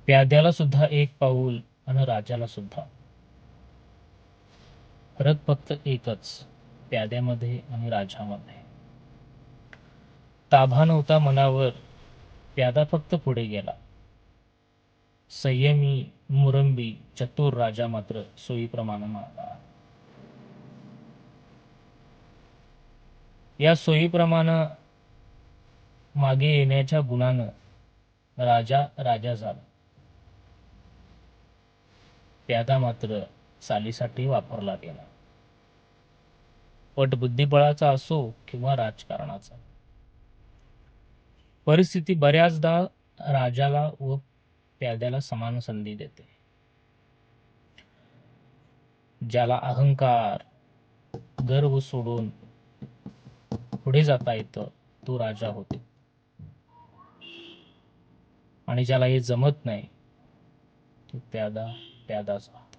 प्याद्याला सुद्धा एक पाऊल आणि राजाला सुद्धा. फरक फक्त एकच, प्याद्यामध्ये आणि राजामध्ये. ताबा नव्हता मनावर, प्यादा फक्त पुढे गेला. संयमी, मुरंबी, चतुर राजा मात्र सोयीप्रमाणे मारला. या सोयीप्रमाणे मागे येण्याच्या गुणानं राजा राजा झाला. प्यादा मात्र चालीसाठी वापरला गेला. पट बुद्धिबळाचा असो किंवा राजकारणाचा. परिस्थिती बऱ्याचदा राजाला व प्याद्याला समान संधी देते. ज्याला अहंकार, गर्व सोडून पुढे जाता येतं तो राजा होतो, आणि ज्याला हे जमत नाही तो प्यादा प्यादाचा.